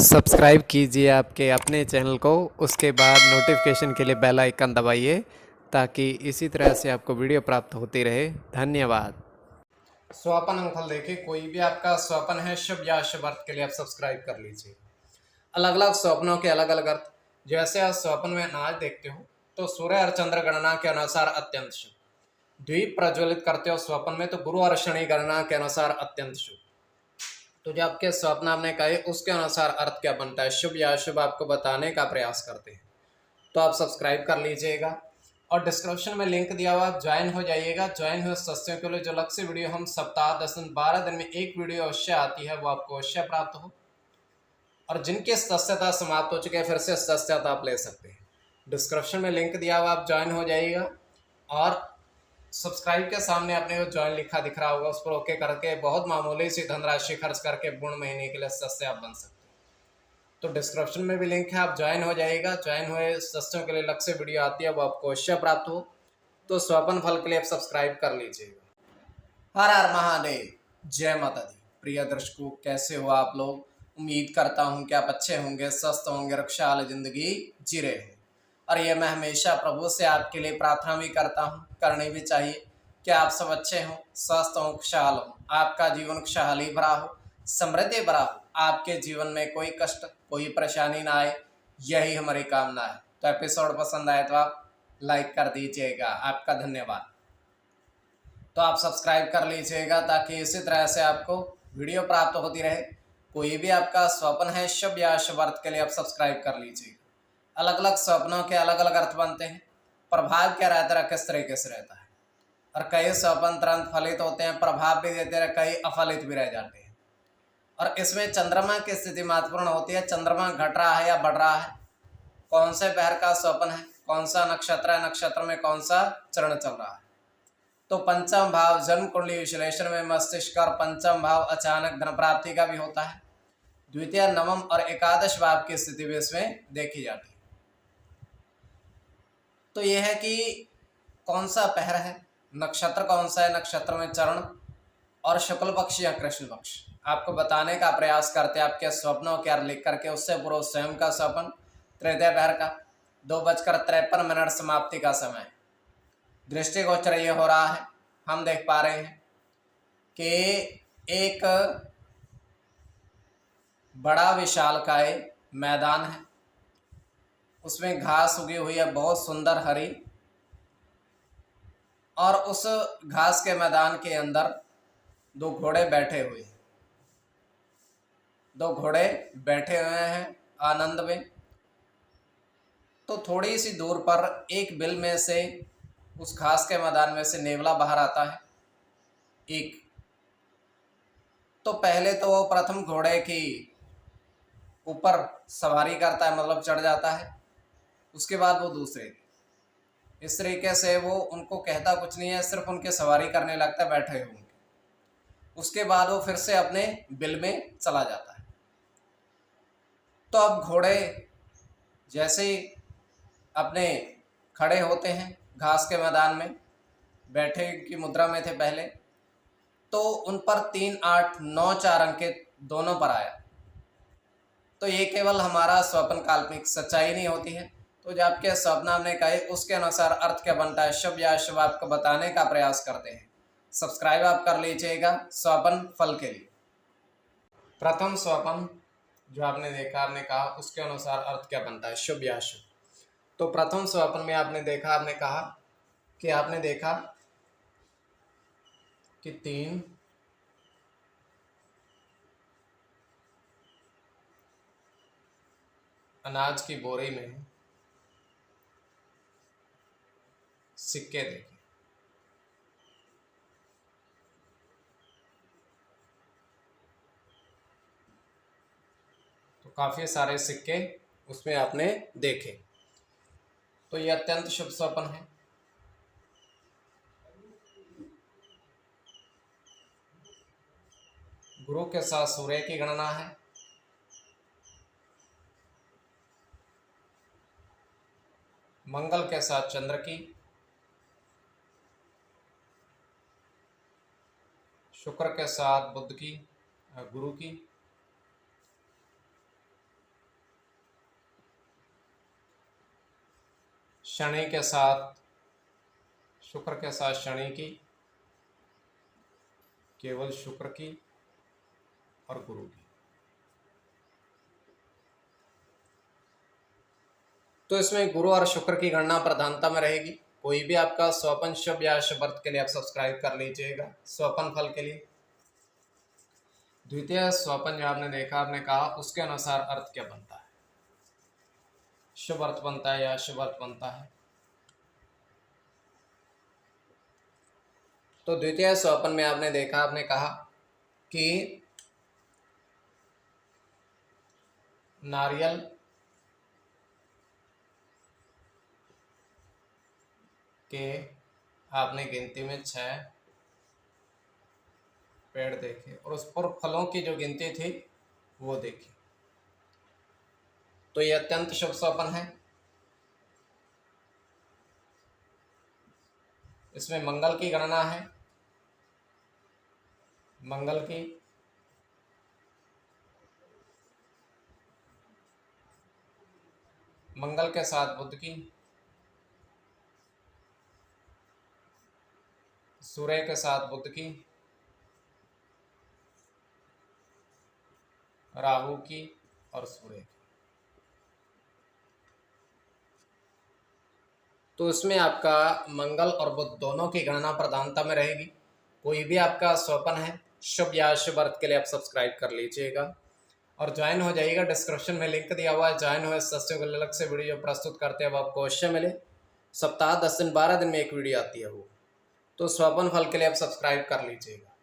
Subscribe कीजिए आपके अपने चैनल को, उसके बाद नोटिफिकेशन के लिए बेल आइकन दबाइए ताकि इसी तरह से आपको वीडियो प्राप्त होती रहे। धन्यवाद। स्वपन अंगफल देखिए, कोई भी आपका स्वपन है शुभ या अशुभ अर्थ के लिए आप सब्सक्राइब कर लीजिए। अलग अलग स्वप्नों के अलग अलग अर्थ। जैसे आप स्वप्न में अनाज देखते हो तो सूर्य और चंद्र गणना के अनुसार अत्यंत शुभ। द्वीप प्रज्वलित करते हो स्वप्न में तो गुरु और शनि गणना के अनुसार अत्यंत शुभ। तो जो आपके स्वप्न आपने कहे उसके अनुसार अर्थ क्या बनता है, शुभ या अशुभ, आपको बताने का प्रयास करते हैं। तो आप सब्सक्राइब कर लीजिएगा और डिस्क्रिप्शन में लिंक दिया हुआ, आप ज्वाइन हो जाइएगा। ज्वाइन हुए सदस्यों के लिए जो अलग से वीडियो हम सप्ताह 10 दिन 12 दिन में एक वीडियो अवश्य आती है वो आपको अवश्य प्राप्त हो। और जिनकी सदस्यता समाप्त हो चुके हैं फिर से सदस्यता आप ले सकते हैं। डिस्क्रिप्शन में लिंक दिया हुआ, आप ज्वाइन हो जाइएगा। और सब्सक्राइब के सामने आपने जो ज्वाइन लिखा दिख रहा होगा उस पर ओके करके बहुत मामूली सी धनराशि खर्च करके पूर्ण महीने के लिए सदस्य आप बन सकते हैं। तो डिस्क्रिप्शन में भी लिंक है, आप ज्वाइन हो जाइएगा। ज्वाइन हुए सदस्यों के लिए अलग से वीडियो आती है वो आपको अवश्य प्राप्त हो। तो स्वपन फल के लिए आप सब्सक्राइब कर लीजिएगा। हर हर महादेव, जय माता दी। प्रिय दर्शकों, कैसे हो आप लोग? उम्मीद करता हूँ कि आप अच्छे होंगे, स्वस्थ होंगे, रक्षा वाली जिंदगी जी रहे होंगे। और ये मैं हमेशा प्रभु से आपके लिए प्रार्थना भी करता हूँ, करनी भी चाहिए कि आप सब अच्छे हों, स्वस्थ हों, खुशहाल हों, आपका जीवन खुशहाली भरा हो, समृद्धि भरा हो, आपके जीवन में कोई कष्ट कोई परेशानी ना आए, यही हमारी कामना है। तो एपिसोड पसंद आए तो आप लाइक कर दीजिएगा, आपका धन्यवाद। तो आप सब्सक्राइब कर लीजिएगा ताकि इसी तरह से आपको वीडियो प्राप्त होती रहे। कोई भी आपका स्वप्न है शुभ या अशुभ अर्थ के लिए आप सब्सक्राइब कर लीजिएगा। अलग अलग स्वप्नों के अलग अलग अर्थ बनते हैं। प्रभाव क्या रहता है, किस तरीके से रहता है। और कई स्वप्न तुरंत फलित होते हैं, प्रभाव भी देते हैं, कई अफलित भी रह जाते हैं। और इसमें चंद्रमा की स्थिति महत्वपूर्ण होती है। चंद्रमा घट रहा है या बढ़ रहा है, कौन से पहर का स्वप्न है, कौन सा नक्षत्र है, नक्षत्र में कौन सा चरण चल रहा है। तो पंचम भाव जन्म कुंडली विश्लेषण में मस्तिष्क और पंचम भाव अचानक धन प्राप्ति का भी होता है। द्वितीय, नवम और एकादश भाव की स्थिति भी इसमें देखी जाती है। तो यह है कि कौन सा पहर है, नक्षत्र कौन सा है, नक्षत्र में चरण और शुक्ल पक्ष या कृष्ण पक्ष आपको बताने का प्रयास करते हैं। आपके स्वप्नों के अर्थ लिख करके उससे पूर्व स्वयं का स्वप्न तृतीय पहर का 2:53 समाप्ति का समय दृष्टिगोचर ये हो रहा है। हम देख पा रहे हैं कि एक बड़ा विशालकाय मैदान है, उसमें घास उगी हुई है बहुत सुंदर हरी। और उस घास के मैदान के अंदर दो घोड़े बैठे हुए हैं। दो घोड़े बैठे हुए हैं आनंद में। तो थोड़ी सी दूर पर एक बिल में से, उस घास के मैदान में से नेवला बाहर आता है एक। तो पहले तो वो प्रथम घोड़े की ऊपर सवारी करता है, मतलब चढ़ जाता है। उसके बाद वो दूसरे, इस तरीके से वो उनको कहता कुछ नहीं है, सिर्फ उनके सवारी करने लगता है बैठे होंगे। उसके बाद वो फिर से अपने बिल में चला जाता है। तो अब घोड़े जैसे ही अपने खड़े होते हैं घास के मैदान में, बैठे की मुद्रा में थे पहले, तो उन पर 3, 8, 9, 4 अंक के दोनों पर आया। तो ये केवल हमारा स्वप्न काल्पनिक, सच्चाई नहीं होती है। तो जो आपके स्वप्न हमने कहे उसके अनुसार अर्थ क्या बनता है, शुभ या अशुभ, आपको बताने का प्रयास करते हैं। सब्सक्राइब आप कर लीजिएगा स्वप्न फल के लिए। प्रथम स्वप्न जो आपने देखा, आपने कहा उसके अनुसार अर्थ क्या बनता है, शुभ या अशुभ। तो प्रथम स्वप्न में आपने देखा, आपने कहा कि आपने देखा कि 3 अनाज की बोरी में सिक्के देखे। तो काफी सारे सिक्के उसमें आपने देखे। तो ये अत्यंत शुभ स्वप्न है। गुरु के साथ सूर्य की गणना है। मंगल के साथ चंद्र की, शुक्र के साथ बुध की, गुरु की, शनि के साथ, शुक्र के साथ शनि की, केवल शुक्र की और गुरु की। तो इसमें गुरु और शुक्र की गणना प्रधानता में रहेगी। कोई भी आपका स्वपन शुभ या शुभ अर्थ के लिए आप सब्सक्राइब कर लीजिएगा। स्वपन फल के लिए द्वितीय स्वपन जो आपने देखा, आपने कहा उसके अनुसार अर्थ क्या बनता है, शुभ अर्थ बनता है या शुभ अर्थ बनता है। तो द्वितीय स्वपन में आपने देखा, आपने कहा कि नारियल के आपने गिनती में 6 पेड़ देखे और उस पर फलों की जो गिनती थी वो देखी। तो ये अत्यंत शुभ स्वपन है। इसमें मंगल की गणना है, मंगल की, मंगल के साथ बुध की, सूर्य के साथ बुध की, राहु की और सूर्य की। तो इसमें आपका मंगल और बुध दोनों की गणना प्रधानता में रहेगी। कोई भी आपका स्वपन है शुभ या अशुभ अर्थ के लिए आप सब्सक्राइब कर लीजिएगा और ज्वाइन हो जाइएगा। डिस्क्रिप्शन में लिंक दिया हुआ है, ज्वाइन हुए सस्ते को अलग से वीडियो प्रस्तुत करते हैं। अब आपको अवश्य मिले, सप्ताह 10 दिन 12 दिन में एक वीडियो आती है वो। तो स्वपन फल के लिए आप सब्सक्राइब कर लीजिएगा।